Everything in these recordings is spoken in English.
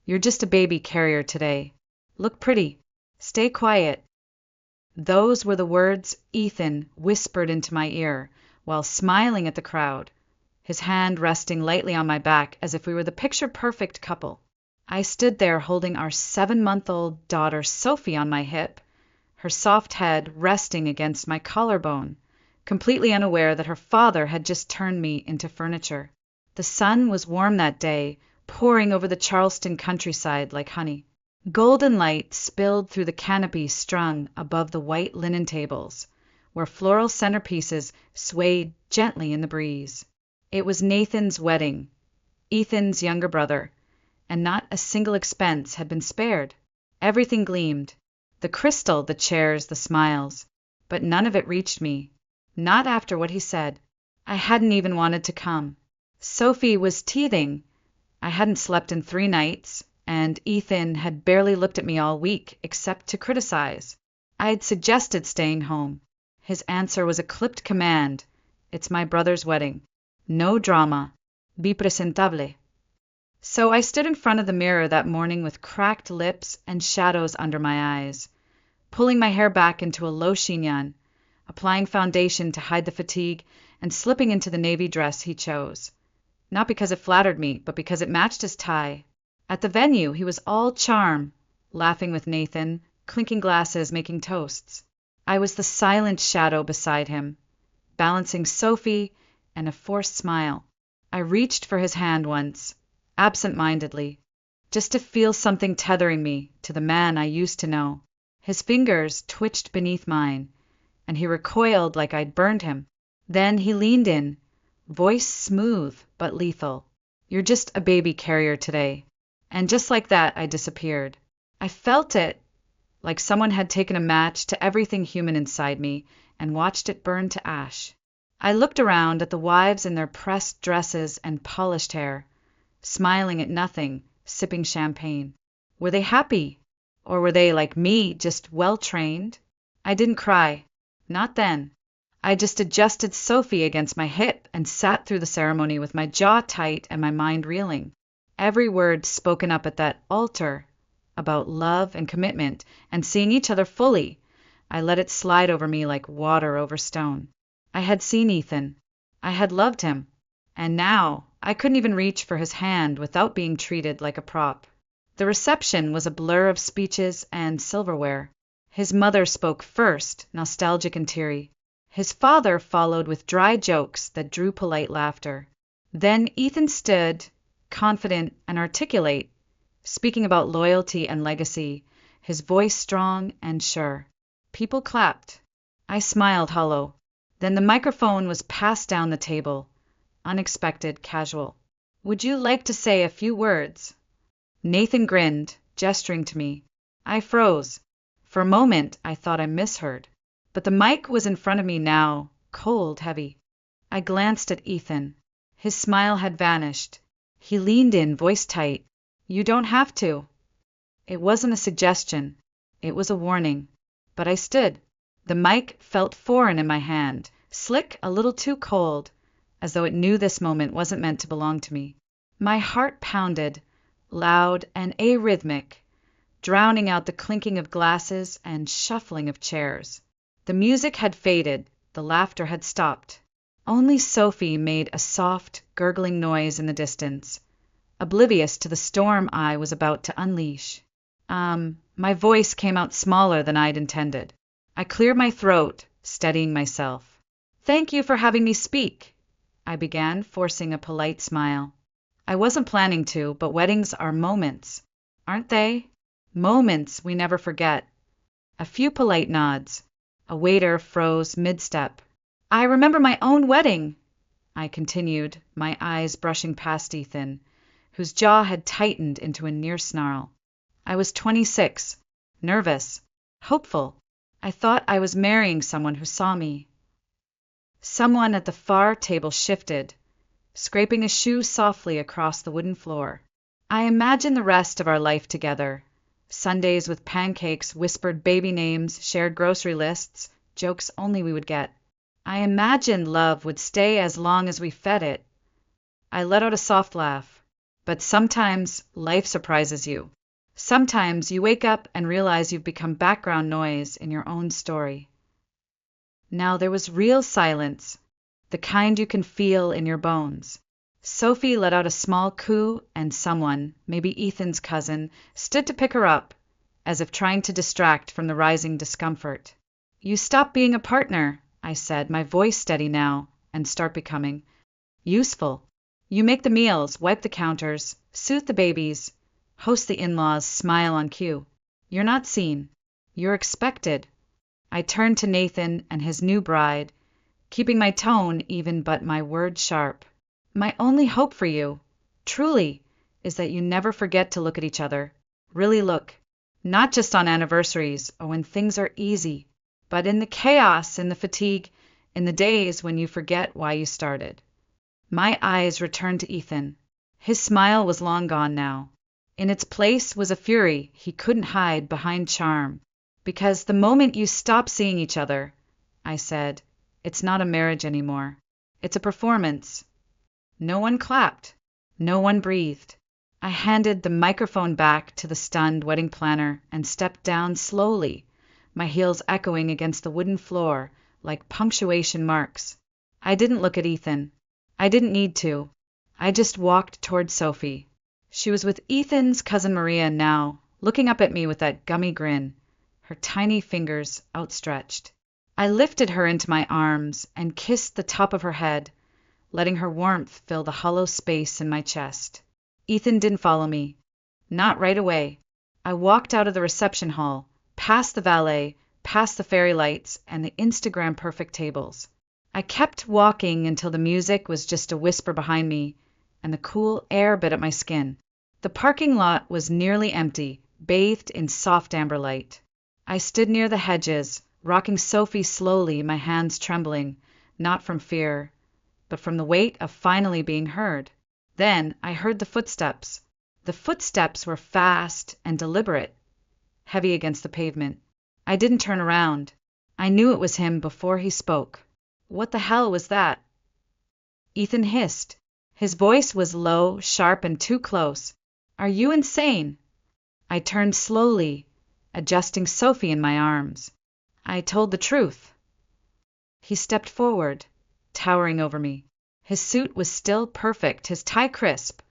You're just a baby carrier today. Look pretty. Stay quiet. Those were the words Ethan whispered into my ear while smiling at the crowd, his hand resting lightly on my back as if we were the picture-perfect couple. I stood there holding our 7-month-old daughter Sophie on my hip, her soft head resting against my collarbone, completely unaware that her father had just turned me into furniture. The sun was warm that day, pouring over the Charleston countryside like honey. Golden light spilled through the canopy strung above the white linen tables, where floral centerpieces swayed gently in the breeze. It was Nathan's wedding, Ethan's younger brother, and not a single expense had been spared. Everything gleamed, the crystal, the chairs, the smiles, but none of it reached me, not after what he said. I hadn't even wanted to come. Sophie was teething. I hadn't slept in 3 nights, and Ethan had barely looked at me all week except to criticize. I had suggested staying home. His answer was a clipped command. It's my brother's wedding. No drama. Be presentable. So I stood in front of the mirror that morning with cracked lips and shadows under my eyes, pulling my hair back into a low chignon, applying foundation to hide the fatigue, and slipping into the navy dress he chose. Not because it flattered me, but because it matched his tie. At the venue, he was all charm, laughing with Nathan, clinking glasses, making toasts. I was the silent shadow beside him, balancing Sophie and a forced smile. I reached for his hand once, absent-mindedly, just to feel something tethering me to the man I used to know. His fingers twitched beneath mine, and he recoiled like I'd burned him. Then he leaned in, voice smooth but lethal. You're just a baby carrier today. And just like that, I disappeared. I felt it, like someone had taken a match to everything human inside me and watched it burn to ash. I looked around at the wives in their pressed dresses and polished hair, smiling at nothing, sipping champagne. Were they happy? Or were they, like me, just well-trained? I didn't cry. Not then. I just adjusted Sophie against my hip and sat through the ceremony with my jaw tight and my mind reeling. Every word spoken up at that altar about love and commitment and seeing each other fully, I let it slide over me like water over stone. I had seen Ethan. I had loved him. And now I couldn't even reach for his hand without being treated like a prop. The reception was a blur of speeches and silverware. His mother spoke first, nostalgic and teary. His father followed with dry jokes that drew polite laughter. Then Ethan stood, confident and articulate, speaking about loyalty and legacy, his voice strong and sure. People clapped. I smiled hollow. Then the microphone was passed down the table, unexpected, casual. Would you like to say a few words? Nathan grinned, gesturing to me. I froze. For a moment, I thought I misheard. But the mic was in front of me now, cold, heavy. I glanced at Ethan. His smile had vanished. He leaned in, voice tight. You don't have to. It wasn't a suggestion. It was a warning. But I stood. The mic felt foreign in my hand, slick, a little too cold, as though it knew this moment wasn't meant to belong to me. My heart pounded, loud and arrhythmic, drowning out the clinking of glasses and shuffling of chairs. The music had faded, the laughter had stopped. Only Sophie made a soft, gurgling noise in the distance, oblivious to the storm I was about to unleash. My voice came out smaller than I'd intended. I cleared my throat, steadying myself. Thank you for having me speak, I began, forcing a polite smile. I wasn't planning to, but weddings are moments, aren't they? Moments we never forget. A few polite nods. A waiter froze mid-step. I remember my own wedding, I continued, my eyes brushing past Ethan, whose jaw had tightened into a near snarl. I was 26, nervous, hopeful. I thought I was marrying someone who saw me. Someone at the far table shifted, scraping a shoe softly across the wooden floor. I imagined the rest of our life together. Sundays with pancakes, whispered baby names, shared grocery lists, jokes only we would get. I imagined love would stay as long as we fed it. I let out a soft laugh. But sometimes life surprises you. Sometimes you wake up and realize you've become background noise in your own story. Now there was real silence, the kind you can feel in your bones. Sophie let out a small coo, and someone, maybe Ethan's cousin, stood to pick her up, as if trying to distract from the rising discomfort. "You stop being a partner," I said, my voice steady now, and start becoming useful. "You make the meals, wipe the counters, soothe the babies, host the in-laws, smile on cue. You're not seen. You're expected." I turned to Nathan and his new bride, keeping my tone even but my words sharp. "My only hope for you, truly, is that you never forget to look at each other. Really look. Not just on anniversaries or when things are easy, but in the chaos, in the fatigue, in the days when you forget why you started." My eyes returned to Ethan. His smile was long gone now. In its place was a fury he couldn't hide behind charm. "Because the moment you stop seeing each other," I said, "it's not a marriage anymore. It's a performance." No one clapped. No one breathed. I handed the microphone back to the stunned wedding planner and stepped down slowly, my heels echoing against the wooden floor like punctuation marks. I didn't look at Ethan. I didn't need to. I just walked toward Sophie. She was with Ethan's cousin Maria now, looking up at me with that gummy grin, her tiny fingers outstretched. I lifted her into my arms and kissed the top of her head, letting her warmth fill the hollow space in my chest. Ethan didn't follow me. Not right away. I walked out of the reception hall, past the valet, past the fairy lights, and the Instagram-perfect tables. I kept walking until the music was just a whisper behind me, and the cool air bit at my skin. The parking lot was nearly empty, bathed in soft amber light. I stood near the hedges, rocking Sophie slowly, my hands trembling, not from fear, but from the weight of finally being heard. Then I heard the footsteps. The footsteps were fast and deliberate, heavy against the pavement. I didn't turn around. I knew it was him before he spoke. "What the hell was that?" Ethan hissed. His voice was low, sharp, and too close. "Are you insane?" I turned slowly, adjusting Sophie in my arms. "I told the truth." He stepped forward, towering over me. His suit was still perfect, his tie crisp,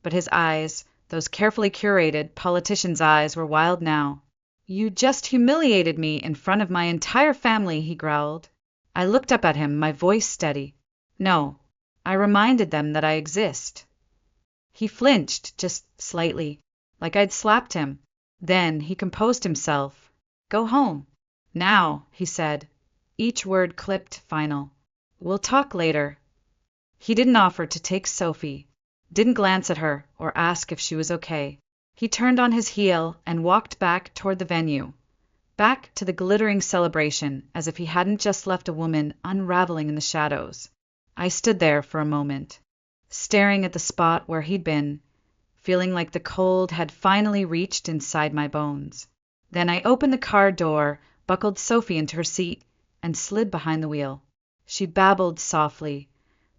but his eyes, those carefully curated politician's eyes, were wild now. "You just humiliated me in front of my entire family," he growled. I looked up at him, my voice steady. "No, I reminded them that I exist." He flinched, just slightly, like I'd slapped him. Then he composed himself. "Go home." "Now," he said, each word clipped final. "We'll talk later." He didn't offer to take Sophie, didn't glance at her or ask if she was okay. He turned on his heel and walked back toward the venue, back to the glittering celebration, as if he hadn't just left a woman unraveling in the shadows. I stood there for a moment, staring at the spot where he'd been, feeling like the cold had finally reached inside my bones. Then I opened the car door, buckled Sophie into her seat, and slid behind the wheel. She babbled softly,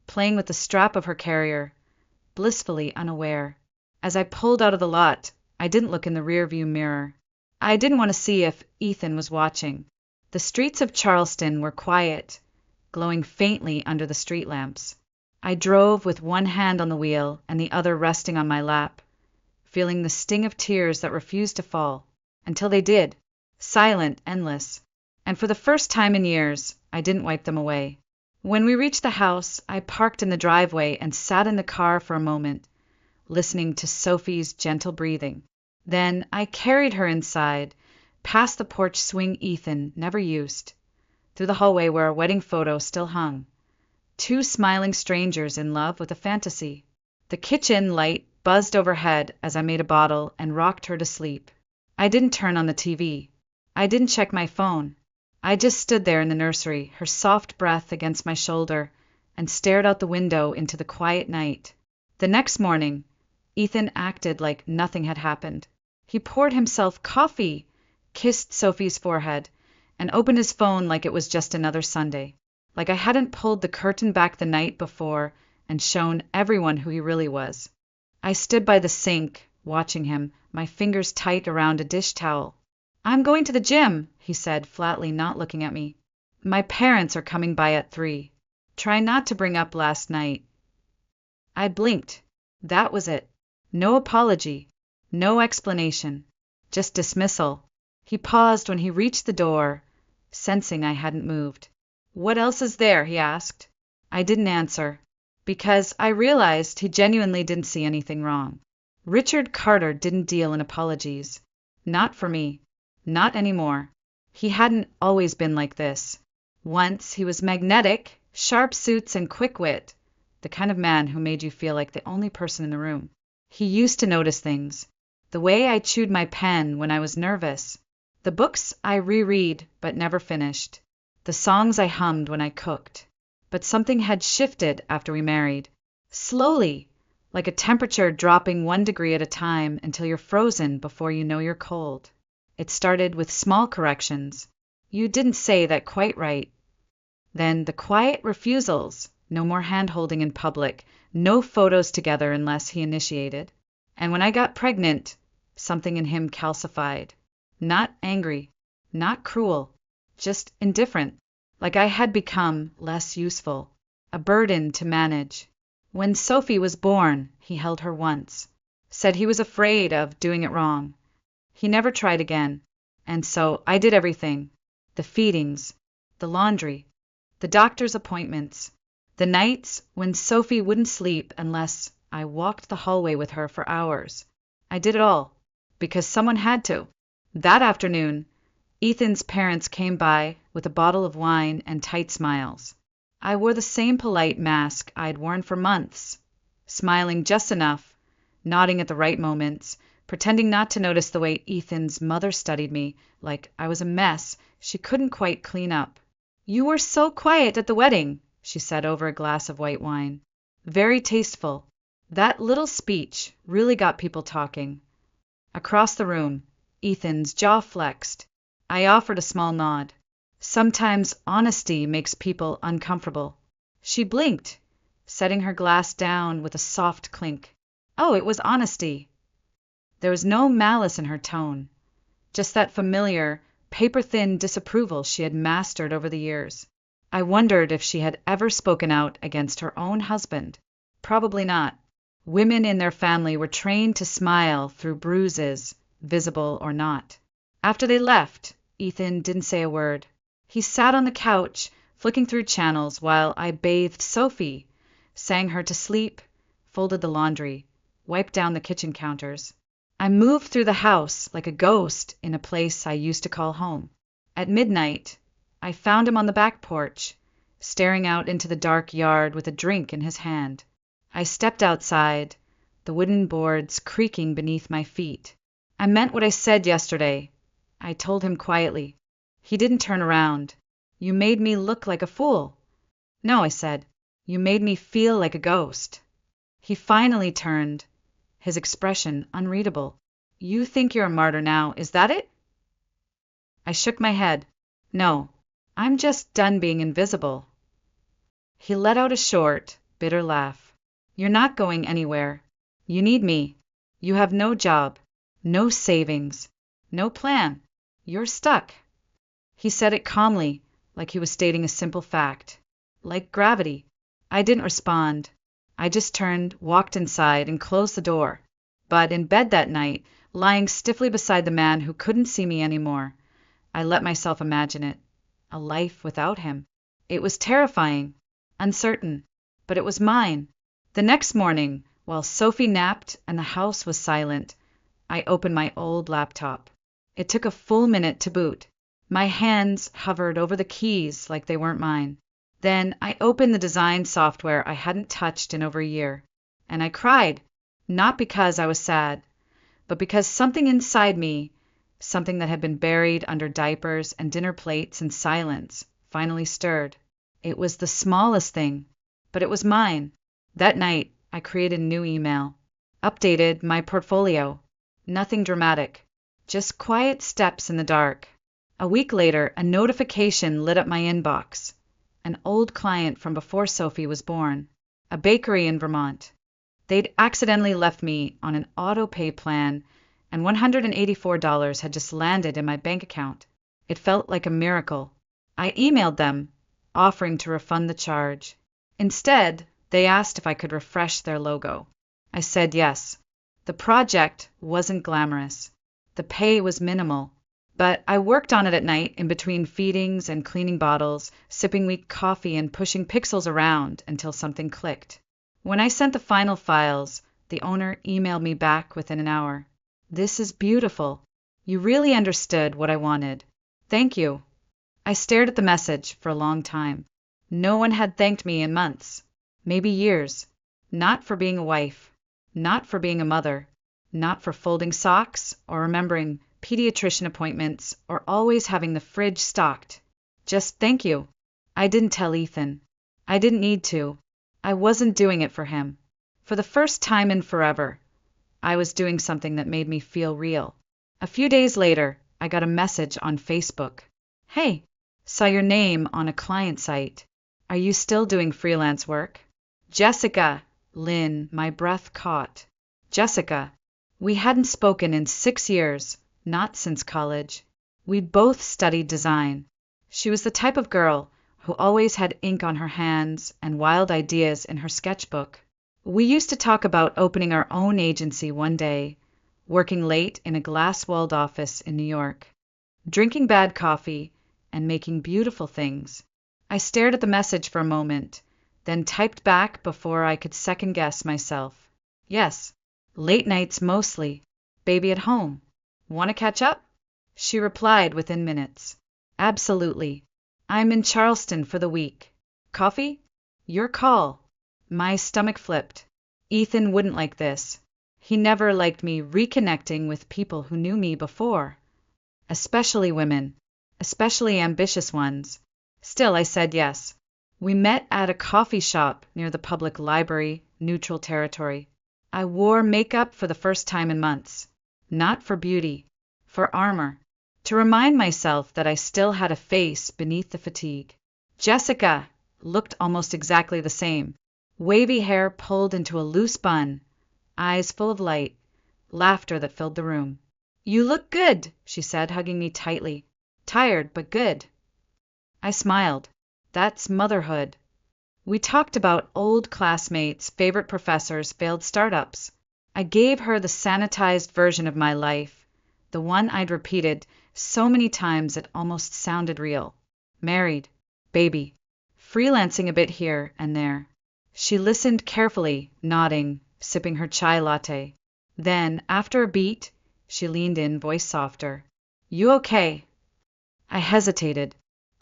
playing with the strap of her carrier, blissfully unaware. As I pulled out of the lot, I didn't look in the rearview mirror. I didn't want to see if Ethan was watching. The streets of Charleston were quiet, glowing faintly under the street lamps. I drove with one hand on the wheel and the other resting on my lap, feeling the sting of tears that refused to fall, until they did, silent, endless. And for the first time in years, I didn't wipe them away. When we reached the house, I parked in the driveway and sat in the car for a moment, listening to Sophie's gentle breathing. Then I carried her inside, past the porch swing Ethan never used, through the hallway where our wedding photo still hung. Two smiling strangers in love with a fantasy. The kitchen light buzzed overhead as I made a bottle and rocked her to sleep. I didn't turn on the TV. I didn't check my phone. I just stood there in the nursery, her soft breath against my shoulder, and stared out the window into the quiet night. The next morning, Ethan acted like nothing had happened. He poured himself coffee, kissed Sophie's forehead, and opened his phone like it was just another Sunday, like I hadn't pulled the curtain back the night before and shown everyone who he really was. I stood by the sink, watching him, my fingers tight around a dish towel. "I'm going to the gym," he said flatly, not looking at me. "My parents are coming by at 3. Try not to bring up last night." I blinked. That was it. No apology. No explanation. Just dismissal. He paused when he reached the door, sensing I hadn't moved. "What else is there?" he asked. I didn't answer, because I realized he genuinely didn't see anything wrong. Richard Carter didn't deal in apologies. Not for me. Not anymore. He hadn't always been like this. Once he was magnetic, sharp suits and quick wit, the kind of man who made you feel like the only person in the room. He used to notice things. The way I chewed my pen when I was nervous. The books I reread but never finished. The songs I hummed when I cooked. But something had shifted after we married. Slowly, like a temperature dropping 1 degree at a time until you're frozen before you know you're cold. It started with small corrections. "You didn't say that quite right." Then the quiet refusals. No more hand-holding in public. No photos together unless he initiated. And when I got pregnant, something in him calcified. Not angry. Not cruel. Just indifferent. Like I had become less useful. A burden to manage. When Sophie was born, he held her once. Said he was afraid of doing it wrong. He never tried again. And so I did everything. The feedings. The laundry. The doctor's appointments. The nights when Sophie wouldn't sleep unless I walked the hallway with her for hours. I did it all. Because someone had to. That afternoon, Ethan's parents came by with a bottle of wine and tight smiles. I wore the same polite mask I'd worn for months, smiling just enough, nodding at the right moments, pretending not to notice the way Ethan's mother studied me, like I was a mess she couldn't quite clean up. "You were so quiet at the wedding," she said over a glass of white wine. Very tasteful. That little speech really got people talking. Across the room, Ethan's jaw flexed. I offered a small nod. Sometimes honesty makes people uncomfortable. She blinked, setting her glass down with a soft clink. Oh, it was honesty. There was no malice in her tone, just that familiar, paper-thin disapproval she had mastered over the years. I wondered if she had ever spoken out against her own husband. Probably not. Women in their family were trained to smile through bruises, visible or not. After they left, Ethan didn't say a word. He sat on the couch, flicking through channels while I bathed Sophie, sang her to sleep, folded the laundry, wiped down the kitchen counters. I moved through the house like a ghost in a place I used to call home. At midnight, I found him on the back porch, staring out into the dark yard with a drink in his hand. I stepped outside, the wooden boards creaking beneath my feet. "I meant what I said yesterday," I told him quietly. He didn't turn around. "You made me look like a fool." "No," I said. "You made me feel like a ghost." He finally turned, his expression unreadable. "You think you're a martyr now, is that it?" I shook my head. "No, I'm just done being invisible." He let out a short, bitter laugh. "You're not going anywhere. You need me. You have no job, no savings, no plan. You're stuck." He said it calmly, like he was stating a simple fact. Like gravity. I didn't respond. I just turned, walked inside, and closed the door. But in bed that night, lying stiffly beside the man who couldn't see me anymore, I let myself imagine it. A life without him. It was terrifying, uncertain, but it was mine. The next morning, while Sophie napped and the house was silent, I opened my old laptop. It took a full minute to boot. My hands hovered over the keys like they weren't mine. Then I opened the design software I hadn't touched in over a year, and I cried, not because I was sad, but because something inside me, something that had been buried under diapers and dinner plates and silence, finally stirred. It was the smallest thing, but it was mine. That night, I created a new email, updated my portfolio. Nothing dramatic, just quiet steps in the dark. A week later, a notification lit up my inbox. An old client from before Sophie was born, a bakery in Vermont. They'd accidentally left me on an auto pay plan, and $184 had just landed in my bank account. It felt like a miracle. I emailed them, offering to refund the charge. Instead, they asked if I could refresh their logo. I said yes. The project wasn't glamorous. The pay was minimal. But I worked on it at night in between feedings and cleaning bottles, sipping weak coffee and pushing pixels around until something clicked. When I sent the final files, the owner emailed me back within an hour. "This is beautiful. You really understood what I wanted. Thank you." I stared at the message for a long time. No one had thanked me in months, maybe years. Not for being a wife, not for being a mother, not for folding socks or remembering pediatrician appointments or always having the fridge stocked. Just thank you. I didn't tell Ethan. I didn't need to. I wasn't doing it for him. For the first time in forever, I was doing something that made me feel real. A few days later, I got a message on Facebook. "Hey, saw your name on a client site. Are you still doing freelance work?" Jessica, Lynn, my breath caught. Jessica. We hadn't spoken in 6 years, not since college. We'd both studied design. She was the type of girl who always had ink on her hands and wild ideas in her sketchbook. We used to talk about opening our own agency one day, working late in a glass-walled office in New York, drinking bad coffee, and making beautiful things. I stared at the message for a moment, then typed back before I could second-guess myself. "Yes, late nights mostly. Baby at home. Want to catch up?" She replied within minutes. "Absolutely. I'm in Charleston for the week. Coffee? Your call." My stomach flipped. Ethan wouldn't like this. He never liked me reconnecting with people who knew me before. Especially women. Especially ambitious ones. Still, I said yes. We met at a coffee shop near the public library, neutral territory. I wore makeup for the first time in months. Not for beauty. For armor. To remind myself that I still had a face beneath the fatigue. Jessica looked almost exactly the same. Wavy hair pulled into a loose bun, eyes full of light, laughter that filled the room. "You look good," she said, hugging me tightly. "Tired, but good." I smiled. That's motherhood. We talked about old classmates, favorite professors, failed startups. I gave her the sanitized version of my life, the one I'd repeated so many times it almost sounded real. Married, baby, freelancing a bit here and there. She listened carefully, nodding, sipping her chai latte. Then, after a beat, she leaned in, voice softer. "You okay?" I hesitated.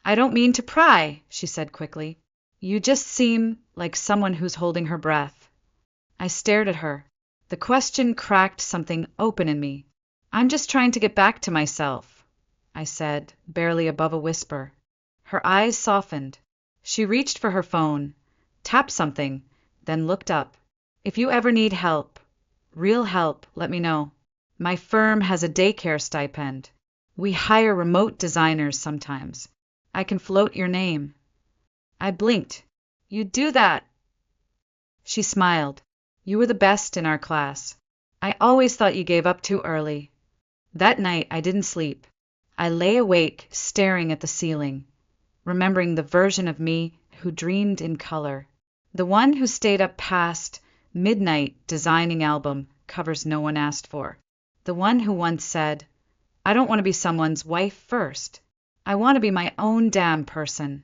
"I don't mean to pry," she said quickly. "You just seem like someone who's holding her breath." I stared at her. The question cracked something open in me. "I'm just trying to get back to myself," I said, barely above a whisper. Her eyes softened. She reached for her phone, tapped something, then looked up. "If you ever need help, real help, let me know. My firm has a daycare stipend. We hire remote designers sometimes. I can float your name." I blinked. "You do that?" She smiled. "You were the best in our class. I always thought you gave up too early." That night I didn't sleep. I lay awake, staring at the ceiling, remembering the version of me who dreamed in color. The one who stayed up past midnight designing album covers no one asked for. The one who once said, "I don't want to be someone's wife first. I want to be my own damn person."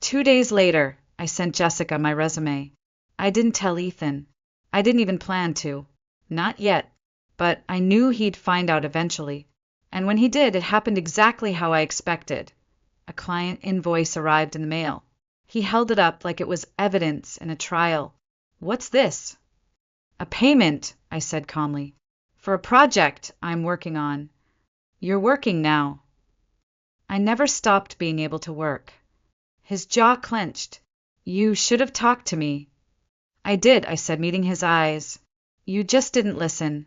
2 days later, I sent Jessica my resume. I didn't tell Ethan. I didn't even plan to. Not yet. But I knew he'd find out eventually. And when he did, it happened exactly how I expected. A client invoice arrived in the mail. He held it up like it was evidence in a trial. "What's this?" "A payment," I said calmly, "for a project I'm working on. You're working now." I never stopped being able to work. His jaw clenched. "You should have talked to me." "I did," I said, meeting his eyes. "You just didn't listen."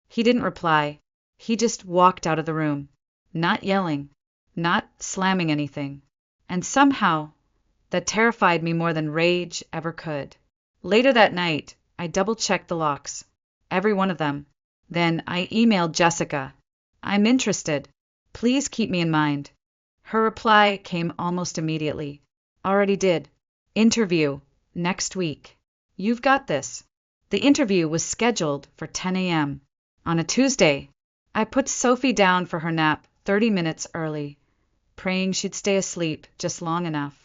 He didn't reply. He just walked out of the room, not yelling, not slamming anything. And somehow, that terrified me more than rage ever could. Later that night, I double-checked the locks. Every one of them. Then I emailed Jessica. I'm interested. Please keep me in mind. Her reply came almost immediately. Already did. Interview. Next week. You've got this. The interview was scheduled for 10 a.m. on a Tuesday. I put Sophie down for her nap 30 minutes early, praying she'd stay asleep just long enough.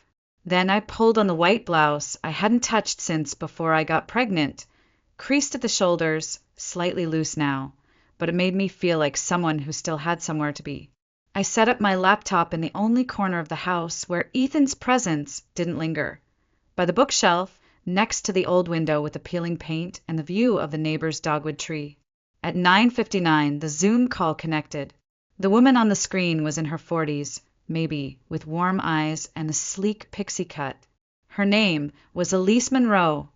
Then I pulled on the white blouse I hadn't touched since before I got pregnant, creased at the shoulders, slightly loose now, but it made me feel like someone who still had somewhere to be. I set up my laptop in the only corner of the house where Ethan's presence didn't linger, by the bookshelf next to the old window with the peeling paint and the view of the neighbor's dogwood tree. At 9:59, the Zoom call connected. The woman on the screen was in her 40s, maybe, with warm eyes and a sleek pixie cut. Her name was Elise Monroe,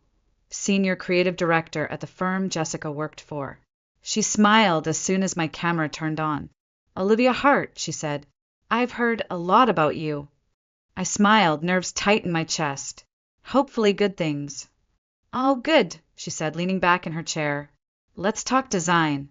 senior creative director at the firm Jessica worked for. She smiled as soon as my camera turned on. "Olivia Hart," she said, "I've heard a lot about you." I smiled, nerves tight in my chest. "Hopefully good things." "All good," she said, leaning back in her chair. "Let's talk design."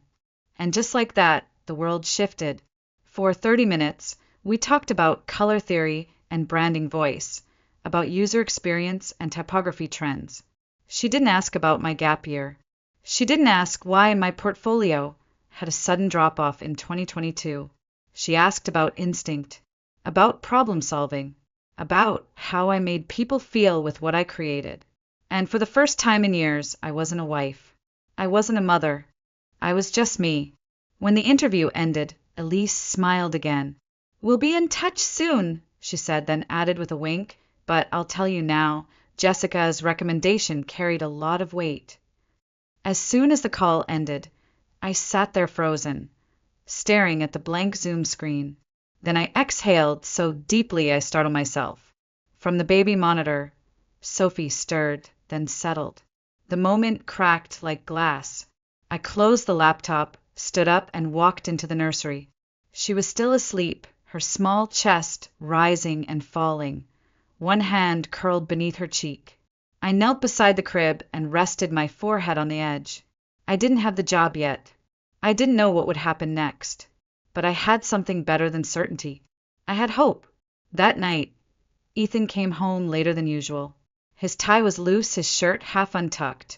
And just like that, the world shifted. For 30 minutes, we talked about color theory and branding voice, about user experience and typography trends. She didn't ask about my gap year. She didn't ask why my portfolio had a sudden drop-off in 2022. She asked about instinct, about problem solving, about how I made people feel with what I created. And for the first time in years, I wasn't a wife. I wasn't a mother. I was just me. When the interview ended, Elise smiled again. "We'll be in touch soon," she said, then added with a wink, "but I'll tell you now, Jessica's recommendation carried a lot of weight." As soon as the call ended, I sat there frozen, staring at the blank Zoom screen. Then I exhaled so deeply I startled myself. From the baby monitor, Sophie stirred, then settled. The moment cracked like glass. I closed the laptop, stood up, and walked into the nursery. She was still asleep, her small chest rising and falling, one hand curled beneath her cheek. I knelt beside the crib and rested my forehead on the edge. I didn't have the job yet. I didn't know what would happen next. But I had something better than certainty. I had hope. That night, Ethan came home later than usual. His tie was loose, his shirt half untucked,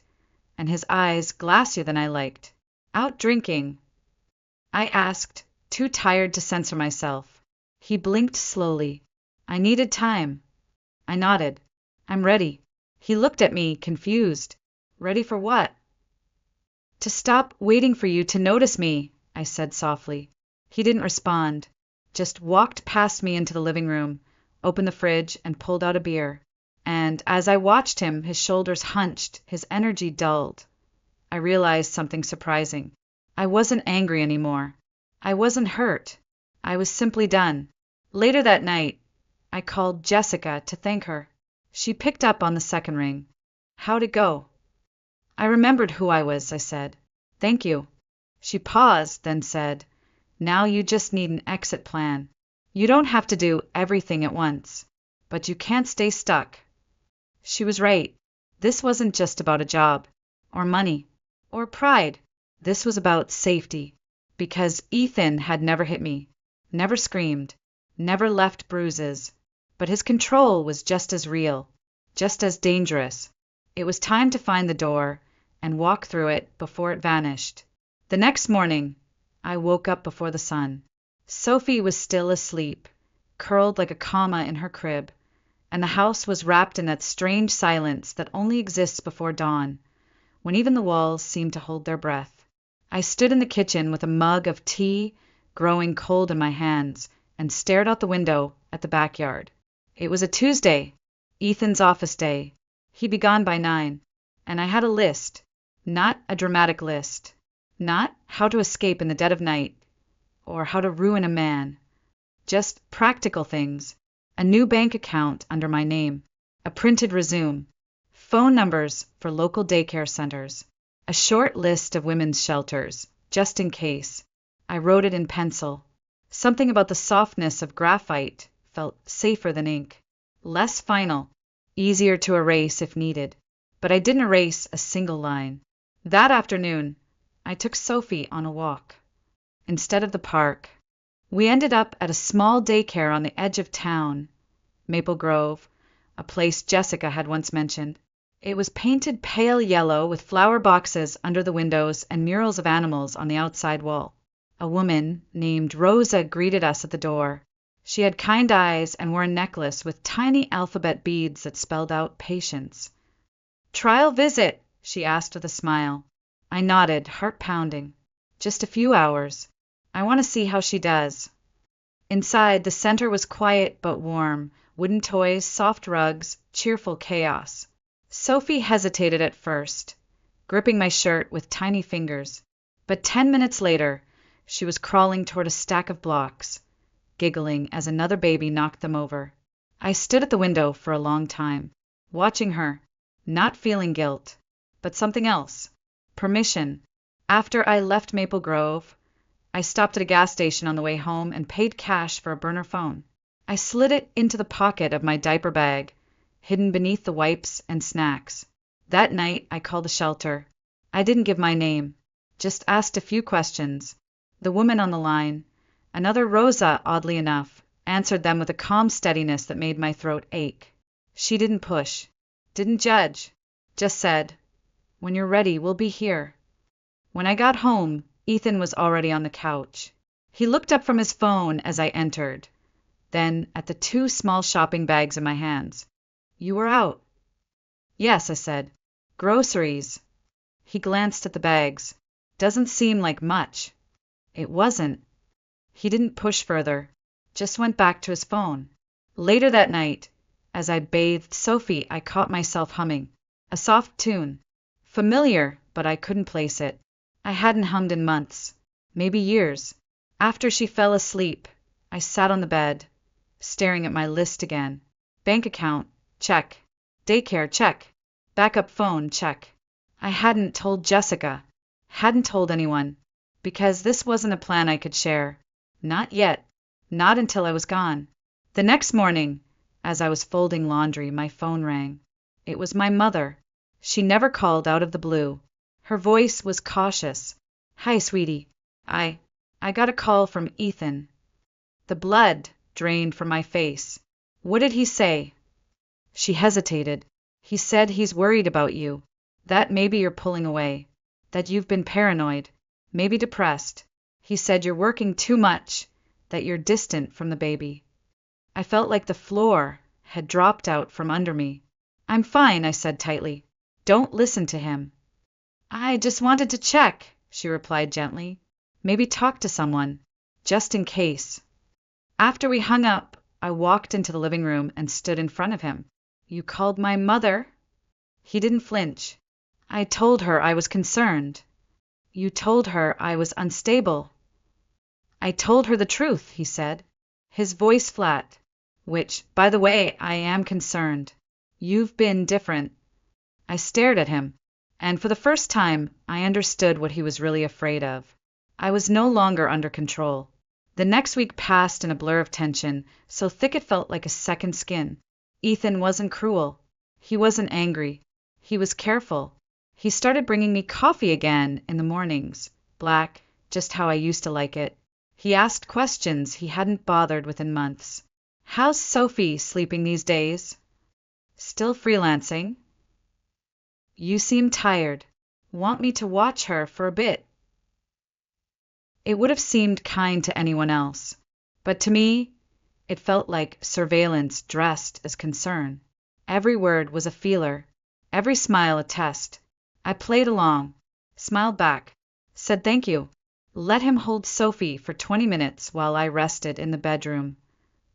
and his eyes glassier than I liked. "Out drinking?" I asked, too tired to censor myself. He blinked slowly. "I needed time." I nodded. "I'm ready." He looked at me, confused. "Ready for what?" "To stop waiting for you to notice me," I said softly. He didn't respond, just walked past me into the living room, opened the fridge, and pulled out a beer. And as I watched him, his shoulders hunched, his energy dulled. I realized something surprising. I wasn't angry anymore. I wasn't hurt. I was simply done. Later that night, I called Jessica to thank her. She picked up on the second ring. "How'd it go?" I remembered who I was, I said. "Thank you." She paused, then said, "Now you just need an exit plan. You don't have to do everything at once, but you can't stay stuck." She was right. This wasn't just about a job, or money, or pride. This was about safety, because Ethan had never hit me, never screamed, never left bruises, but his control was just as real, just as dangerous. It was time to find the door and walk through it before it vanished. The next morning, I woke up before the sun. Sophie was still asleep, curled like a comma in her crib, and the house was wrapped in that strange silence that only exists before dawn, when even the walls seem to hold their breath. I stood in the kitchen with a mug of tea growing cold in my hands and stared out the window at the backyard. It was a Tuesday, Ethan's office day. He'd be gone by 9, and I had a list, not a dramatic list, not how to escape in the dead of night, or how to ruin a man, just practical things. A new bank account under my name, a printed resume, phone numbers for local daycare centers, a short list of women's shelters, just in case. I wrote it in pencil. Something about the softness of graphite felt safer than ink, less final, easier to erase if needed. but I didn't erase a single line. That afternoon, I took Sophie on a walk instead of the park. We ended up at a small daycare on the edge of town, Maple Grove, a place Jessica had once mentioned. It was painted pale yellow with flower boxes under the windows and murals of animals on the outside wall. A woman named Rosa greeted us at the door. She had kind eyes and wore a necklace with tiny alphabet beads that spelled out patience. "Trial visit?" she asked with a smile. I nodded, heart pounding. "Just a few hours. I want to see how she does." Inside, the center was quiet but warm. Wooden toys, soft rugs, cheerful chaos. Sophie hesitated at first, gripping my shirt with tiny fingers. But 10 minutes later, she was crawling toward a stack of blocks, giggling as another baby knocked them over. I stood at the window for a long time, watching her, not feeling guilt, but something else. Permission. After I left Maple Grove, I stopped at a gas station on the way home and paid cash for a burner phone. I slid it into the pocket of my diaper bag, hidden beneath the wipes and snacks. That night, I called the shelter. I didn't give my name, just asked a few questions. The woman on the line, another Rosa, oddly enough, answered them with a calm steadiness that made my throat ache. She didn't push, didn't judge, just said, "When you're ready, we'll be here." When I got home, Ethan was already on the couch. He looked up from his phone as I entered, then at the 2 small shopping bags in my hands. "You were out." "Yes," I said. "Groceries." He glanced at the bags. "Doesn't seem like much." It wasn't. He didn't push further, just went back to his phone. Later that night, as I bathed Sophie, I caught myself humming a soft tune. Familiar, but I couldn't place it. I hadn't hummed in months, maybe years. After she fell asleep, I sat on the bed, staring at my list again. Bank account, check. Daycare, check. Backup phone, check. I hadn't told Jessica, hadn't told anyone, because this wasn't a plan I could share. Not yet, not until I was gone. The next morning, as I was folding laundry, my phone rang. It was my mother. She never called out of the blue. Her voice was cautious. "Hi, sweetie. I got a call from Ethan." The blood drained from my face. "What did he say?" She hesitated. "He said he's worried about you, that maybe you're pulling away, that you've been paranoid, maybe depressed. He said you're working too much, that you're distant from the baby." I felt like the floor had dropped out from under me. "I'm fine," I said tightly. "Don't listen to him." "I just wanted to check," she replied gently. "Maybe talk to someone, just in case." After we hung up, I walked into the living room and stood in front of him. "You called my mother?" He didn't flinch. "I told her I was concerned." "You told her I was unstable." "I told her the truth," he said, his voice flat. "Which, by the way, I am concerned. You've been different." I stared at him, and for the first time, I understood what he was really afraid of. I was no longer under control. The next week passed in a blur of tension, so thick it felt like a second skin. Ethan wasn't cruel. He wasn't angry. He was careful. He started bringing me coffee again in the mornings, black, just how I used to like it. He asked questions he hadn't bothered with in months. "How's Sophie sleeping these days?" "Still freelancing." "You seem tired. Want me to watch her for a bit?" It would have seemed kind to anyone else, but to me, it felt like surveillance dressed as concern. Every word was a feeler, every smile a test. I played along, smiled back, said thank you, let him hold Sophie for 20 minutes while I rested in the bedroom,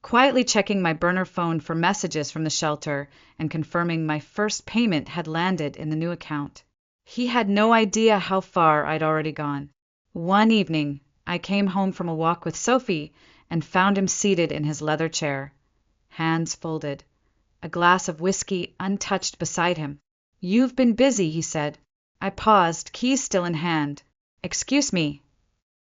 quietly checking my burner phone for messages from the shelter and confirming my first payment had landed in the new account. He had no idea how far I'd already gone. One evening, I came home from a walk with Sophie and found him seated in his leather chair, hands folded, a glass of whiskey untouched beside him. "You've been busy," he said. I paused, keys still in hand. "Excuse me."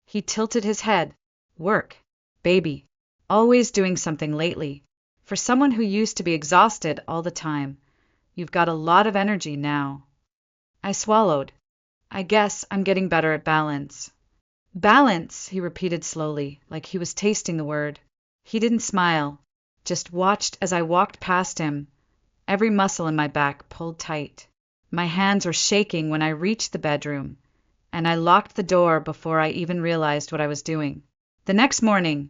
He tilted his head. "Work. Baby. Always doing something lately. For someone who used to be exhausted all the time, You've got a lot of energy now. I swallowed. I guess I'm getting better at balance. Balance, he repeated slowly, like he was tasting the word. He didn't smile, just watched as I walked past him, every muscle in my back pulled tight. My hands were shaking when I reached the bedroom, and I locked the door before I even realized what I was doing. The next morning,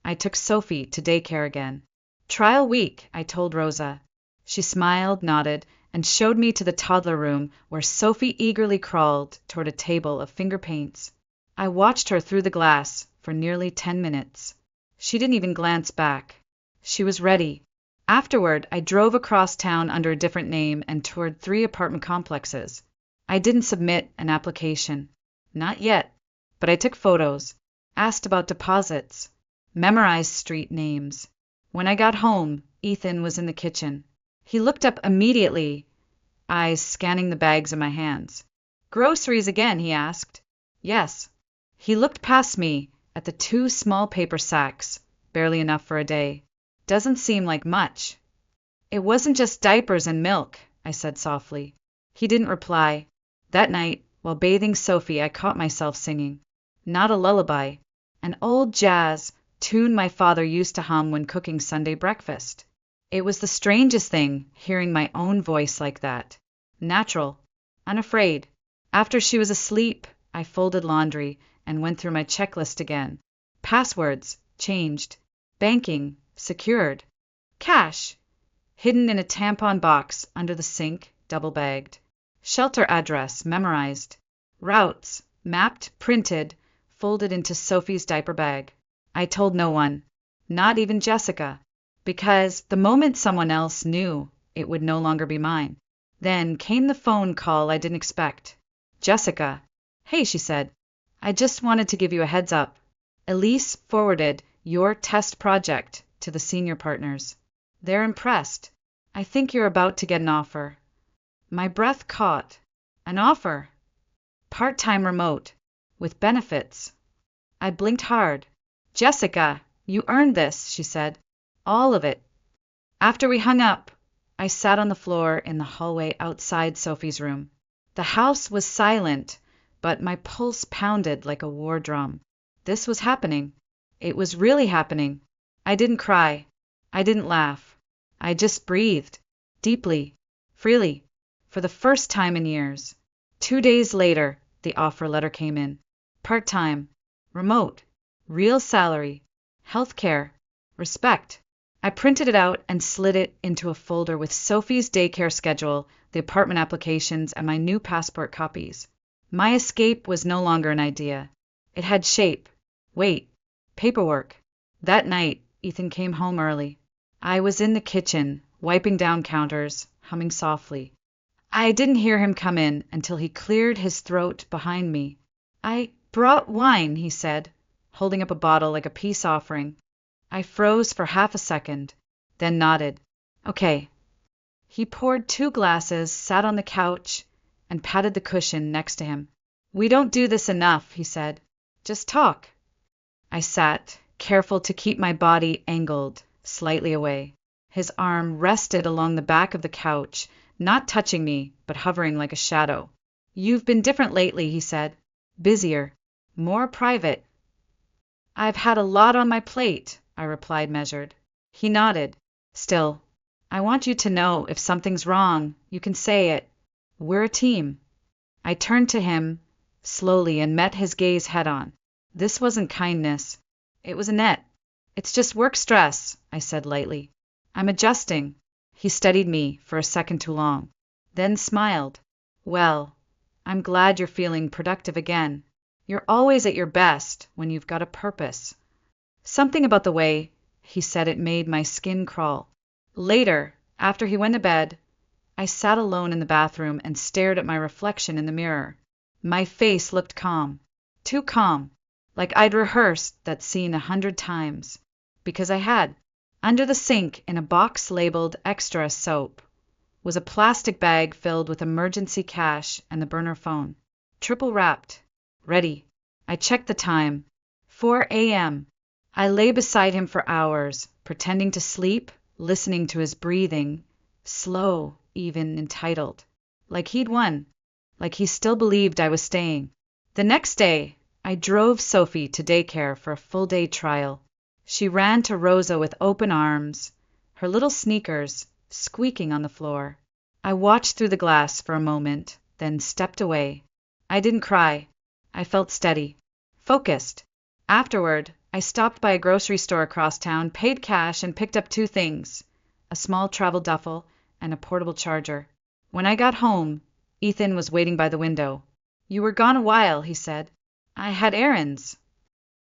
I took Sophie to daycare again. Trial week, I told Rosa. She smiled, nodded, and showed me to the toddler room where Sophie eagerly crawled toward a table of finger paints. I watched her through the glass for nearly 10 minutes. She didn't even glance back. She was ready. Afterward, I drove across town under a different name and toured 3 apartment complexes. I didn't submit an application. Not yet. But I took photos, asked about deposits, memorized street names. When I got home, Ethan was in the kitchen. He looked up immediately, eyes scanning the bags in my hands. Groceries again, he asked. Yes. He looked past me at the 2 small paper sacks, barely enough for a day. Doesn't seem like much. It wasn't just diapers and milk, I said softly. He didn't reply. That night, while bathing Sophie, I caught myself singing. Not a lullaby, an old jazz tune my father used to hum when cooking Sunday breakfast. It was the strangest thing, hearing my own voice like that. Natural, unafraid. After she was asleep, I folded laundry and went through my checklist again. Passwords, changed. Banking, secured. Cash, hidden in a tampon box under the sink, double-bagged. Shelter address, memorized. Routes, mapped, printed, folded into Sophie's diaper bag. I told no one, not even Jessica, because the moment someone else knew, it would no longer be mine. Then came the phone call I didn't expect. Jessica. Hey, she said. I just wanted to give you a heads up. Elise forwarded your test project to the senior partners. They're impressed. I think you're about to get an offer. My breath caught. An offer? Part-time remote, with benefits. I blinked hard. Jessica, you earned this, she said. All of it. After we hung up, I sat on the floor in the hallway outside Sophie's room. The house was silent, but my pulse pounded like a war drum. This was happening. It was really happening. I didn't cry. I didn't laugh. I just breathed. Deeply. Freely. For the first time in years. 2 days later, the offer letter came in. Part-time. Remote. Real salary. Healthcare. Respect. I printed it out and slid it into a folder with Sophie's daycare schedule, the apartment applications, and my new passport copies. My escape was no longer an idea. It had shape, weight, paperwork. That night, Ethan came home early. I was in the kitchen, wiping down counters, humming softly. I didn't hear him come in until he cleared his throat behind me. I brought wine, he said, holding up a bottle like a peace offering. I froze for half a second, then nodded. Okay. He poured 2 glasses, sat on the couch, and patted the cushion next to him. We don't do this enough, he said. Just talk. I sat, careful to keep my body angled, slightly away. His arm rested along the back of the couch, not touching me, but hovering like a shadow. You've been different lately, he said. Busier. More private. I've had a lot on my plate, I replied, measured. He nodded. Still, I want you to know if something's wrong, you can say it. We're a team. I turned to him, slowly, and met his gaze head-on. This wasn't kindness. It was a net. It's just work stress, I said lightly. I'm adjusting. He studied me for a second too long, then smiled. Well, I'm glad you're feeling productive again. You're always at your best when you've got a purpose. Something about the way he said it made my skin crawl. Later, after he went to bed, I sat alone in the bathroom and stared at my reflection in the mirror. My face looked calm. Too calm. Like I'd rehearsed that scene 100 times. Because I had. Under the sink, in a box labeled extra soap, was a plastic bag filled with emergency cash and the burner phone. Triple wrapped. Ready. I checked the time. 4 a.m. I lay beside him for hours, pretending to sleep, listening to his breathing. Slow, even entitled. Like he'd won. Like he still believed I was staying. The next day, I drove Sophie to daycare for a full-day trial. She ran to Rosa with open arms, her little sneakers squeaking on the floor. I watched through the glass for a moment, then stepped away. I didn't cry. I felt steady, focused. Afterward, I stopped by a grocery store across town, paid cash, and picked up two things: a small travel duffel and a portable charger. When I got home, Ethan was waiting by the window. "You were gone a while," he said. "I had errands."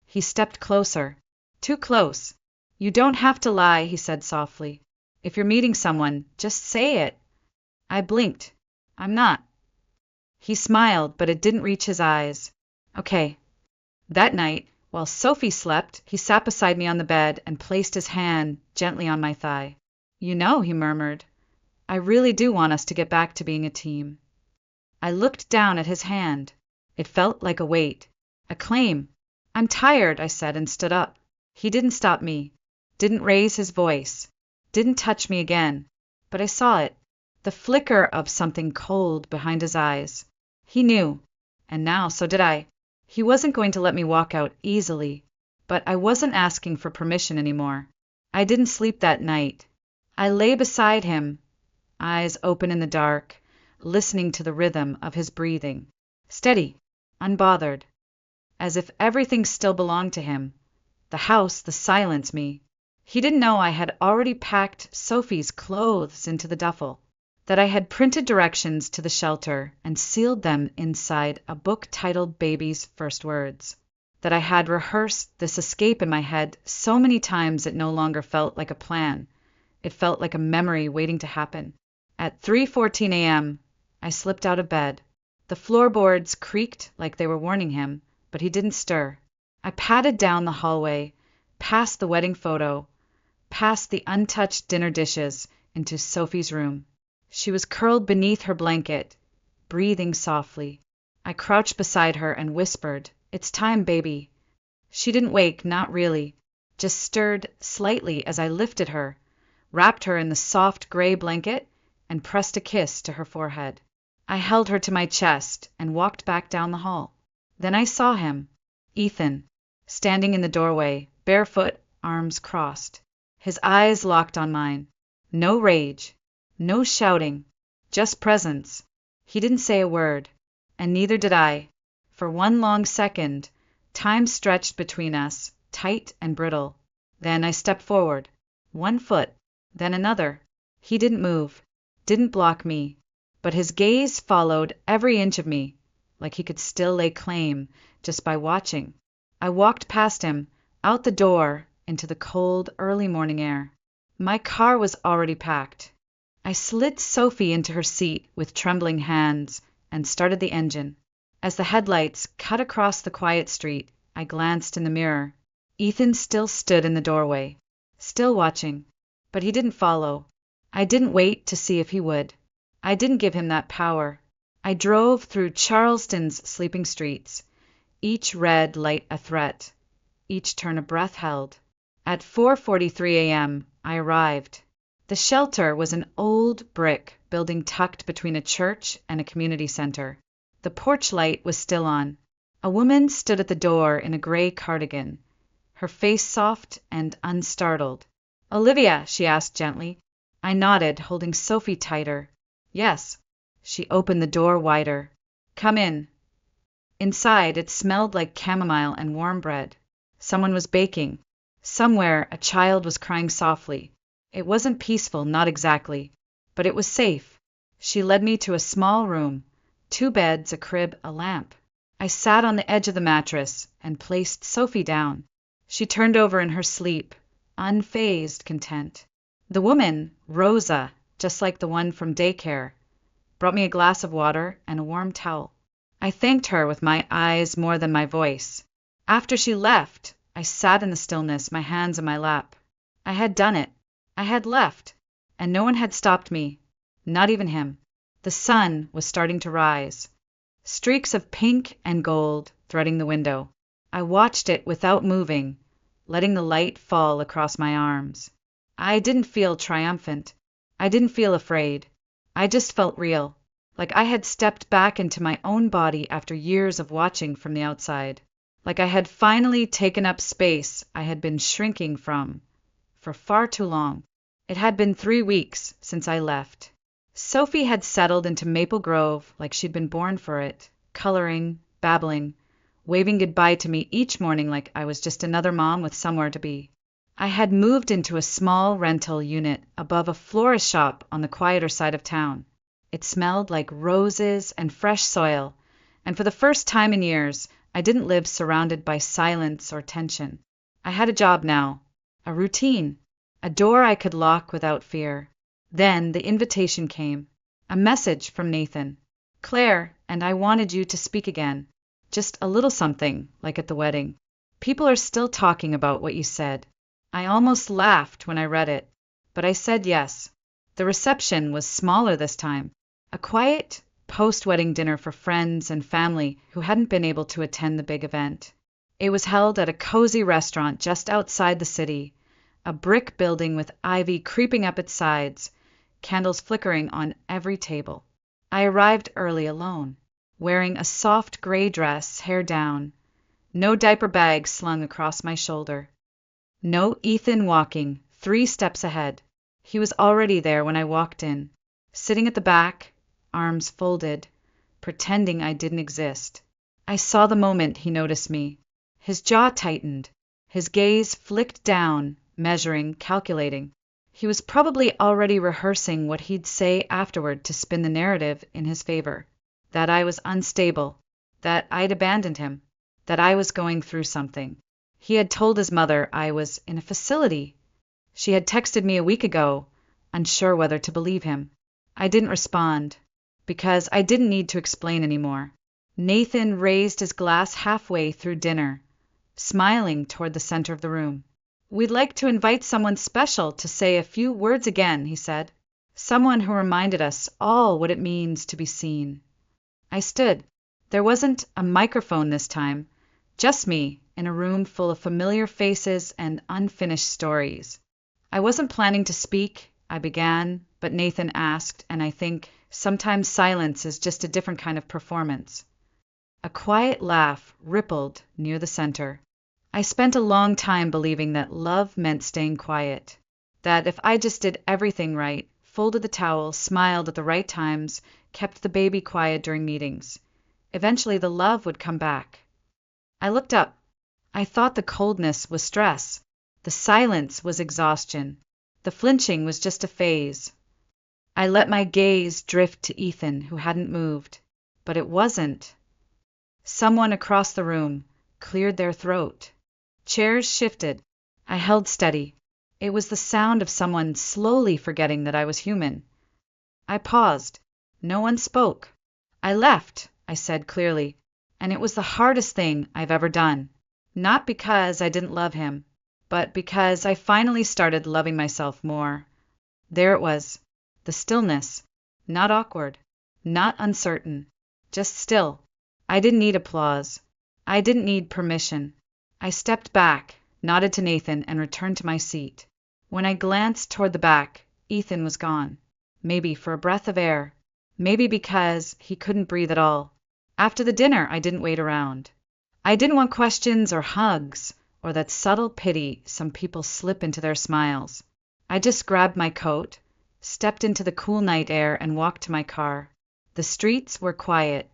He stepped closer. Too close. "You don't have to lie," he said softly. "If you're meeting someone, just say it." I blinked. "I'm not." He smiled, but it didn't reach his eyes. "Okay." That night, while Sophie slept, he sat beside me on the bed and placed his hand gently on my thigh. "You know," he murmured, "I really do want us to get back to being a team." I looked down at his hand. It felt like a weight, a claim. "I'm tired," I said, and stood up. He didn't stop me, didn't raise his voice, didn't touch me again. But I saw it, the flicker of something cold behind his eyes. He knew, and now so did I. He wasn't going to let me walk out easily, but I wasn't asking for permission anymore. I didn't sleep that night. I lay beside him, eyes open in the dark, listening to the rhythm of his breathing. Steady, unbothered, as if everything still belonged to him. The house, the silence, me. He didn't know I had already packed Sophie's clothes into the duffel, that I had printed directions to the shelter and sealed them inside a book titled Baby's First Words, that I had rehearsed this escape in my head so many times it no longer felt like a plan. It felt like a memory waiting to happen. At 3:14 a.m., I slipped out of bed. The floorboards creaked like they were warning him, but he didn't stir. I padded down the hallway, past the wedding photo, past the untouched dinner dishes, into Sophie's room. She was curled beneath her blanket, breathing softly. I crouched beside her and whispered, "It's time, baby." She didn't wake, not really, just stirred slightly as I lifted her, wrapped her in the soft gray blanket, and pressed a kiss to her forehead. I held her to my chest and walked back down the hall. Then I saw him, Ethan, standing in the doorway, barefoot, arms crossed. His eyes locked on mine. No rage, no shouting, just presence. He didn't say a word, and neither did I. For one long second, time stretched between us, tight and brittle. Then I stepped forward, one foot, then another. He didn't move, didn't block me, but his gaze followed every inch of me, like he could still lay claim just by watching. I walked past him, out the door, into the cold, early morning air. My car was already packed. I slid Sophie into her seat with trembling hands and started the engine. As the headlights cut across the quiet street, I glanced in the mirror. Ethan still stood in the doorway, still watching, but he didn't follow. I didn't wait to see if he would. I didn't give him that power. I drove through Charleston's sleeping streets, each red light a threat, each turn a breath held. At 4:43 a.m., I arrived. The shelter was an old brick building tucked between a church and a community center. The porch light was still on. A woman stood at the door in a gray cardigan, her face soft and unstartled. "Olivia," she asked gently. I nodded, holding Sophie tighter. "Yes." She opened the door wider. "Come in." Inside, it smelled like chamomile and warm bread. Someone was baking. Somewhere, a child was crying softly. It wasn't peaceful, not exactly, but it was safe. She led me to a small room, 2 beds, a crib, a lamp. I sat on the edge of the mattress and placed Sophie down. She turned over in her sleep, unfazed, content. The woman, Rosa, just like the one from daycare, brought me a glass of water and a warm towel. I thanked her with my eyes more than my voice. After she left, I sat in the stillness, my hands in my lap. I had done it. I had left, and no one had stopped me, not even him. The sun was starting to rise, streaks of pink and gold threading the window. I watched it without moving, letting the light fall across my arms. I didn't feel triumphant. I didn't feel afraid. I just felt real, like I had stepped back into my own body after years of watching from the outside, like I had finally taken up space I had been shrinking from for far too long. It had been 3 weeks since I left. Sophie had settled into Maple Grove like she'd been born for it, coloring, babbling, waving goodbye to me each morning like I was just another mom with somewhere to be. I had moved into a small rental unit above a florist shop on the quieter side of town. It smelled like roses and fresh soil, and for the first time in years, I didn't live surrounded by silence or tension. I had a job now, a routine, a door I could lock without fear. Then the invitation came, a message from Nathan. Claire, and I wanted you to speak again. Just a little something, like at the wedding. People are still talking about what you said. I almost laughed when I read it, but I said yes. The reception was smaller this time, a quiet post-wedding dinner for friends and family who hadn't been able to attend the big event. It was held at a cozy restaurant just outside the city, a brick building with ivy creeping up its sides, candles flickering on every table. I arrived early alone, wearing a soft gray dress, hair down, no diaper bag slung across my shoulder. No Ethan walking 3 steps ahead. He was already there when I walked in, sitting at the back, arms folded, pretending I didn't exist. I saw the moment he noticed me. His jaw tightened, his gaze flicked down, measuring, calculating. He was probably already rehearsing what he'd say afterward to spin the narrative in his favor. That I was unstable, that I'd abandoned him, that I was going through something. He had told his mother I was in a facility. She had texted me a week ago, unsure whether to believe him. I didn't respond, because I didn't need to explain anymore. Nathan raised his glass halfway through dinner, smiling toward the center of the room. We'd like to invite someone special to say a few words again, he said. Someone who reminded us all what it means to be seen. I stood. There wasn't a microphone this time, just me in a room full of familiar faces and unfinished stories. I wasn't planning to speak, I began, but Nathan asked, and I think sometimes silence is just a different kind of performance. A quiet laugh rippled near the center. I spent a long time believing that love meant staying quiet, that if I just did everything right, folded the towel, smiled at the right times, kept the baby quiet during meetings, eventually the love would come back. I looked up. I thought the coldness was stress. The silence was exhaustion. The flinching was just a phase. I let my gaze drift to Ethan, who hadn't moved. But it wasn't. Someone across the room cleared their throat. Chairs shifted. I held steady. It was the sound of someone slowly forgetting that I was human. I paused. No one spoke. I left, I said clearly, and it was the hardest thing I've ever done. Not because I didn't love him, but because I finally started loving myself more. There it was, the stillness, not awkward, not uncertain, just still. I didn't need applause. I didn't need permission. I stepped back, nodded to Nathan, and returned to my seat. When I glanced toward the back, Ethan was gone. Maybe for a breath of air. Maybe because he couldn't breathe at all. After the dinner, I didn't wait around. I didn't want questions or hugs, or that subtle pity some people slip into their smiles. I just grabbed my coat, stepped into the cool night air, and walked to my car. The streets were quiet.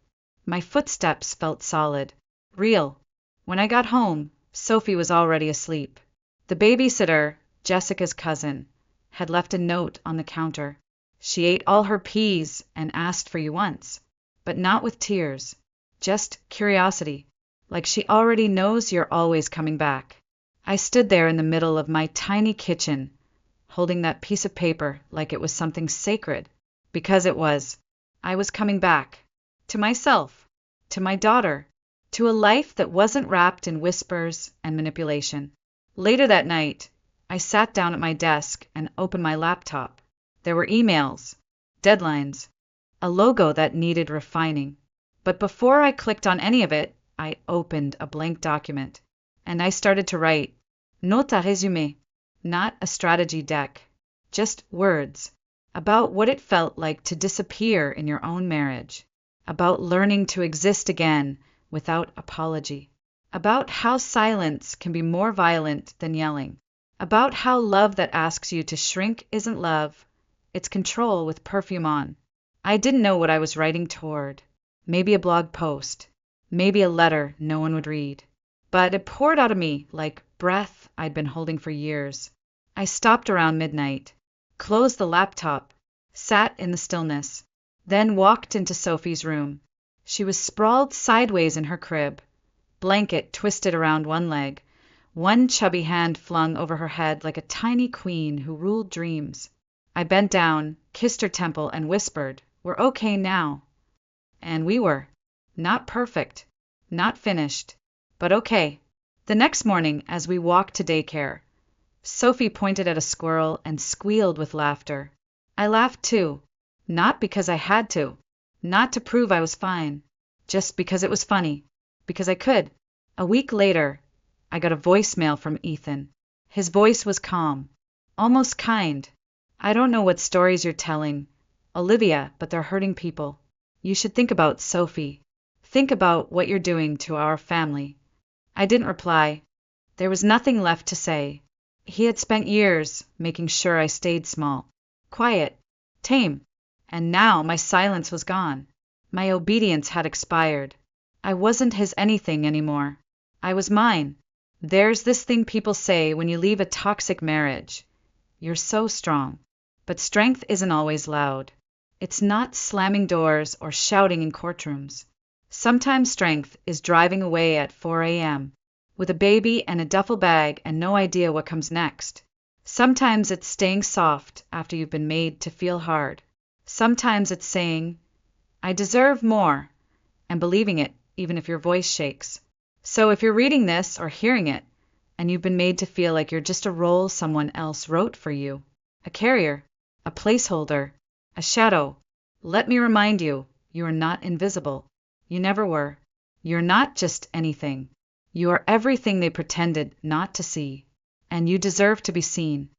My footsteps felt solid, real. When I got home, Sophie was already asleep. The babysitter, Jessica's cousin, had left a note on the counter. She ate all her peas and asked for you once, but not with tears, just curiosity, like she already knows you're always coming back. I stood there in the middle of my tiny kitchen, holding that piece of paper like it was something sacred, because it was. I was coming back, to myself, to my daughter, to a life that wasn't wrapped in whispers and manipulation. Later that night, I sat down at my desk and opened my laptop. There were emails, deadlines, a logo that needed refining. But before I clicked on any of it, I opened a blank document, and I started to write. Note à résumé, not a strategy deck, just words. about what it felt like to disappear in your own marriage, about learning to exist again without apology, about how silence can be more violent than yelling, about how love that asks you to shrink isn't love, it's control with perfume on. I didn't know what I was writing toward. Maybe a blog post, maybe a letter no one would read. But it poured out of me like breath I'd been holding for years. I stopped around midnight, closed the laptop, sat in the stillness, then walked into Sophie's room. She was sprawled sideways in her crib, blanket twisted around one leg, one chubby hand flung over her head like a tiny queen who ruled dreams. I bent down, kissed her temple, and whispered, "We're okay now." And we were. Not perfect, not finished, but okay. The next morning, as we walked to daycare, Sophie pointed at a squirrel and squealed with laughter. I laughed too, not because I had to, not to prove I was fine, just because it was funny, because I could. A week later, I got a voicemail from Ethan. His voice was calm, almost kind. "I don't know what stories you're telling, Olivia, but they're hurting people. You should think about Sophie. Think about what you're doing to our family." I didn't reply. There was nothing left to say. He had spent years making sure I stayed small, quiet, tame, and now my silence was gone. My obedience had expired. I wasn't his anything anymore. I was mine. There's this thing people say when you leave a toxic marriage. You're so strong. But strength isn't always loud. It's not slamming doors or shouting in courtrooms. Sometimes strength is driving away at 4 a.m. with a baby and a duffel bag and no idea what comes next. Sometimes it's staying soft after you've been made to feel hard. Sometimes it's saying, "I deserve more," and believing it even if your voice shakes. So if you're reading this or hearing it, and you've been made to feel like you're just a role someone else wrote for you, a carrier, a placeholder, a shadow, let me remind you, you are not invisible. You never were. You're not just anything. You are everything they pretended not to see, and you deserve to be seen.